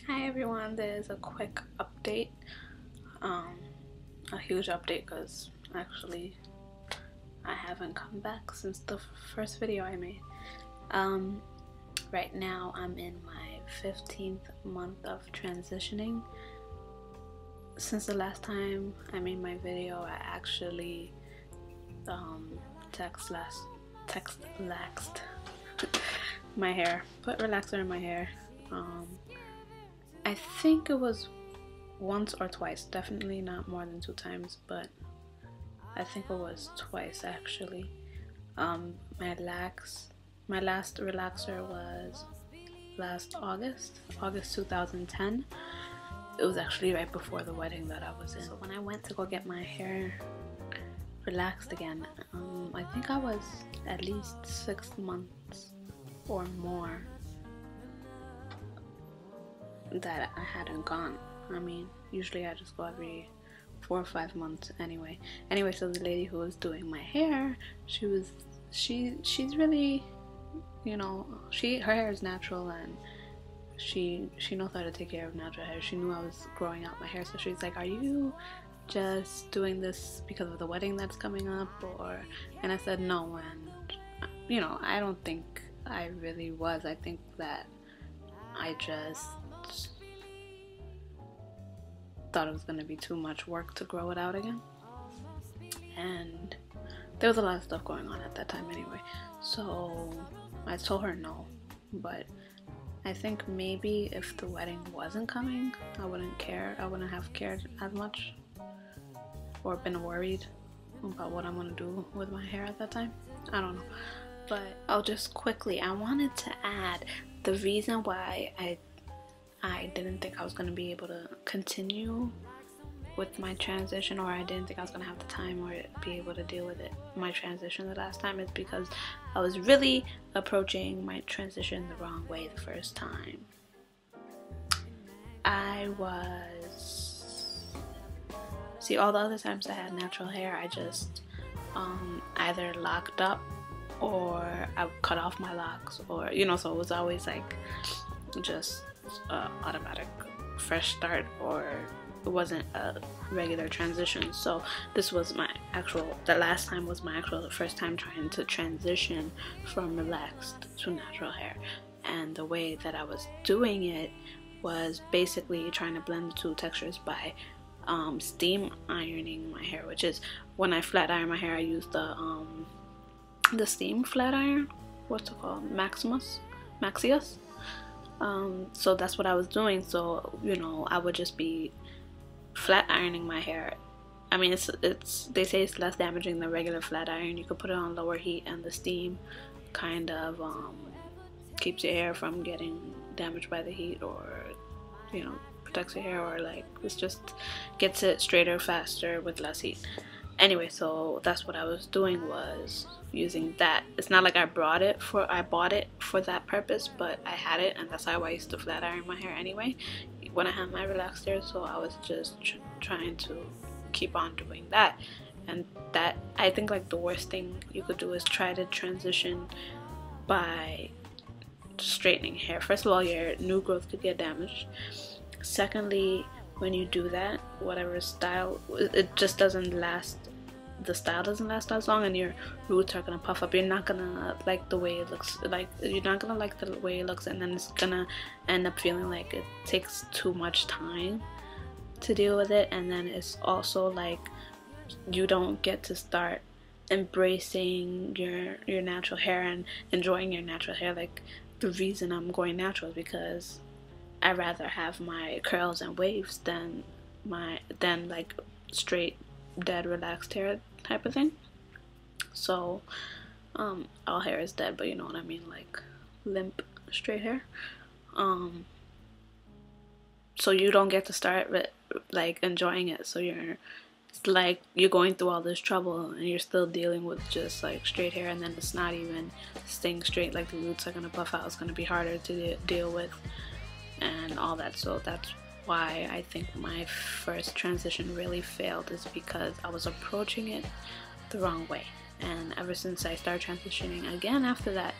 Hi everyone, there's a quick update, a huge update because actually I haven't come back since the first video I made. Right now I'm in my 15th month of transitioning. Since the last time I made my video, I actually text relaxed my hair, put relaxer in my hair. I think it was once or twice, definitely not more than 2 times, but I think it was twice actually. My last relaxer was last August 2010. It was actually right before the wedding that I was in. So when I went to go get my hair relaxed again, I think I was at least 6 months or more that I hadn't gone. I mean, usually I just go every 4 or 5 months anyway. So the lady who was doing my hair, she's really, you know, her hair is natural and she knows how to take care of natural hair. She knew I was growing out my hair, so she's like, "Are you just doing this because of the wedding that's coming up?" And I said no, and you know, I don't think I really was. I think that I just thought it was going to be too much work to grow it out again, and there was a lot of stuff going on at that time anyway, so I told her no. But I think maybe if the wedding wasn't coming, I wouldn't have cared as much or been worried about what I'm going to do with my hair at that time. I don't know. But I'll just quickly, I wanted to add the reason why I didn't think I was going to be able to continue with my transition, or I didn't think I was going to have the time or be able to deal with my transition the last time, is because I was really approaching my transition the wrong way the first time. All the other times I had natural hair, I just either locked up or I would cut off my locks, or you know, so it was always like just automatic fresh start, or it wasn't a regular transition. So this was the last time was my first time trying to transition from relaxed to natural hair, and the way that I was doing it was basically trying to blend the two textures by steam ironing my hair, which is when I flat iron my hair, I use the steam flat iron. What's it called? Maxius. So that's what I was doing. So, you know, I would just be flat ironing my hair. I mean, they say it's less damaging than regular flat iron. You could put it on lower heat, and the steam kind of keeps your hair from getting damaged by the heat, or you know, protects your hair, or like it just gets it straighter faster with less heat. Anyway, so that's what I was doing, was using that. It's not like I bought it for that purpose, but I had it, and that's how I used to flat iron my hair anyway when I had my relaxer. So I was just trying to keep on doing that. And that, I think, like, the worst thing you could do is try to transition by straightening hair. First of all, your new growth could get damaged. Secondly, when you do that, whatever style, it just doesn't last. The style doesn't last as long, and your roots are gonna puff up. You're not gonna like the way it looks. You're not gonna like the way it looks, and then it's gonna end up feeling like it takes too much time to deal with it. And then it's also like you don't get to start embracing your natural hair and enjoying your natural hair. Like, the reason I'm going natural is because I rather have my curls and waves than like straight, dead, relaxed hair type of thing. So all hair is dead, but you know what I mean, like limp straight hair. So you don't get to start with like enjoying it. So you're going through all this trouble, and you're still dealing with just like straight hair, and then it's not even staying straight. Like, the roots are gonna puff out. It's gonna be harder to deal with, and all that. So that's why I think my first transition really failed, is because I was approaching it the wrong way. And ever since I started transitioning again after that,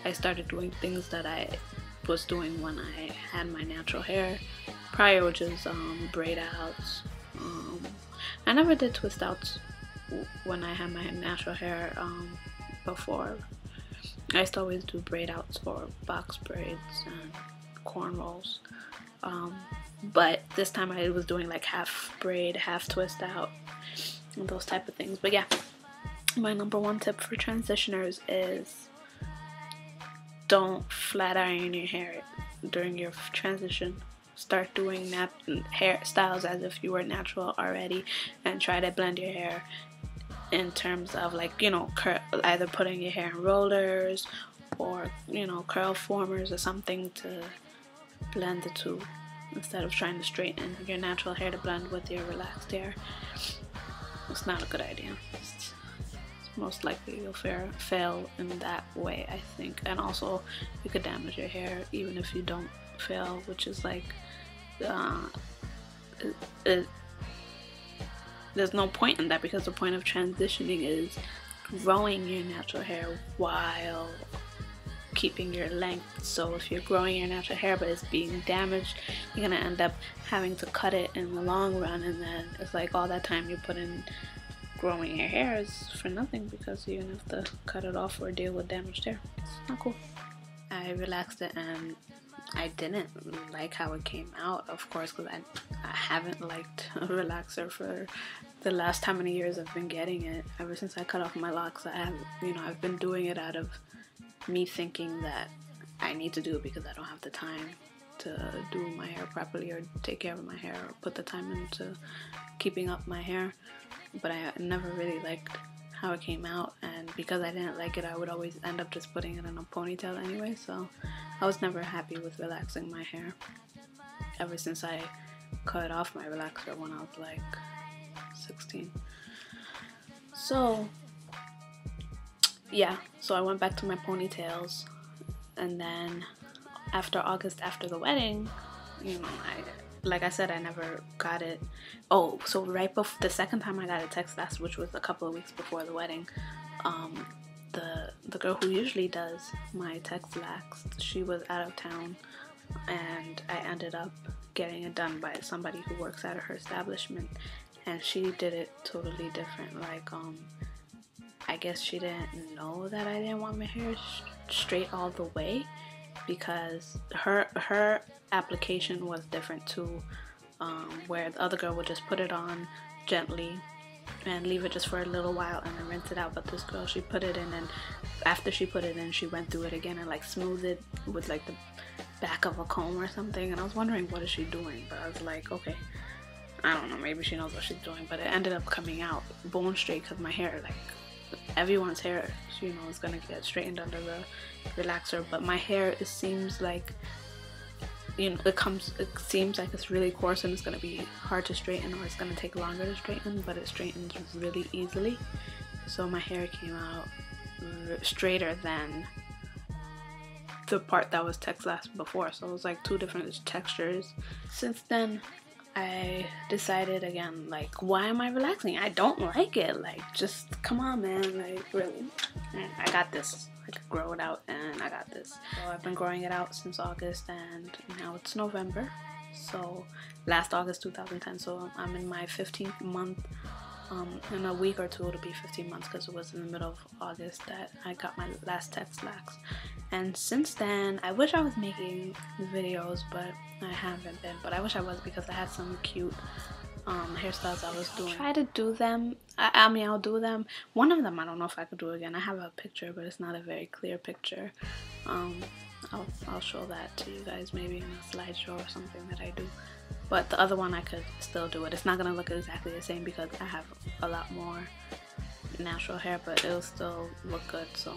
I started doing things that I was doing when I had my natural hair prior, which is braid outs. I never did twist outs when I had my natural hair before. I used to always do braid outs for box braids and cornrows. But this time I was doing like half braid, half twist out, and those type of things. But yeah, my number one tip for transitioners is don't flat iron your hair during your transition. Start doing hairstyles as if you were natural already, and try to blend your hair in terms of, like, you know, either putting your hair in rollers or, you know, curl formers or something to blend the two, instead of trying to straighten your natural hair to blend with your relaxed hair. It's not a good idea. It's most likely you'll fail in that way, I think. And also you could damage your hair even if you don't fail, which is like there's no point in that, because the point of transitioning is growing your natural hair while keeping your length. So if you're growing your natural hair but it's being damaged, you're gonna end up having to cut it in the long run, and then it's like all that time you put in growing your hair is for nothing, because you're gonna have to cut it off or deal with damaged hair. It's not cool. I relaxed it and I didn't like how it came out, of course, because I haven't liked a relaxer for the last how many years I've been getting it. Ever since I cut off my locks, I've been doing it out of me thinking that I need to do it because I don't have the time to do my hair properly or take care of my hair or put the time into keeping up my hair. But I never really liked how it came out, and because I didn't like it, I would always end up just putting it in a ponytail anyway, so I was never happy with relaxing my hair ever since I cut off my relaxer when I was like 16. So yeah, so I went back to my ponytails, and then after August, after the wedding, you know, like I said, I never got it. Oh, so right before the second time I got a text last, which was a couple of weeks before the wedding, the girl who usually does my text lax, she was out of town, and I ended up getting it done by somebody who works at her establishment, and she did it totally different. Like, I guess she didn't know that I didn't want my hair straight all the way, because her application was different too, where the other girl would just put it on gently and leave it just for a little while and then rinse it out. But this girl, she put it in, and after she put it in, she went through it again and like smoothed it with like the back of a comb or something. And I was wondering, what is she doing? But I was like, okay, I don't know, maybe she knows what she's doing. But it ended up coming out bone straight, because my hair, like everyone's hair, you know, is gonna get straightened under the relaxer, but my hair, it seems like, you know, it seems like it's really coarse and it's gonna be hard to straighten, or it's gonna take longer to straighten, but it straightens really easily. So my hair came out straighter than the part that was text last before, so it was like two different textures. Since then, I decided again, like, why am I relaxing? I don't like it. Like, just come on, man. Like, really, I got this. I could grow it out, and I got this. So I've been growing it out since August, and now it's November. So last August 2010. So I'm in my 15th month. In a week or two it'll be 15 months, because it was in the middle of August that I got my last text lax. And since then, I wish I was making videos, but I haven't been. But I wish I was, because I had some cute hairstyles I was doing. Try to do them. I mean, I'll do them. One of them, I don't know if I could do again. I have a picture, but it's not a very clear picture. I'll show that to you guys, maybe in a slideshow or something that I do. But the other one, I could still do it. It's not gonna look exactly the same because I have a lot more natural hair, but it'll still look good. So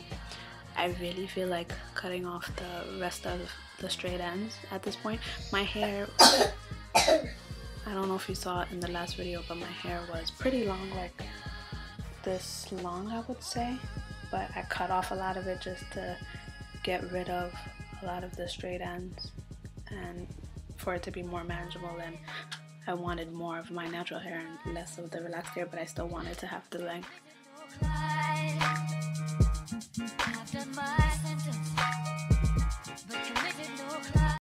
I really feel like cutting off the rest of the straight ends at this point. My hair, I don't know if you saw it in the last video, but my hair was pretty long, like this long, I would say. But I cut off a lot of it just to get rid of a lot of the straight ends, and for it to be more manageable. And I wanted more of my natural hair and less of the relaxed hair, but I still wanted to have the length.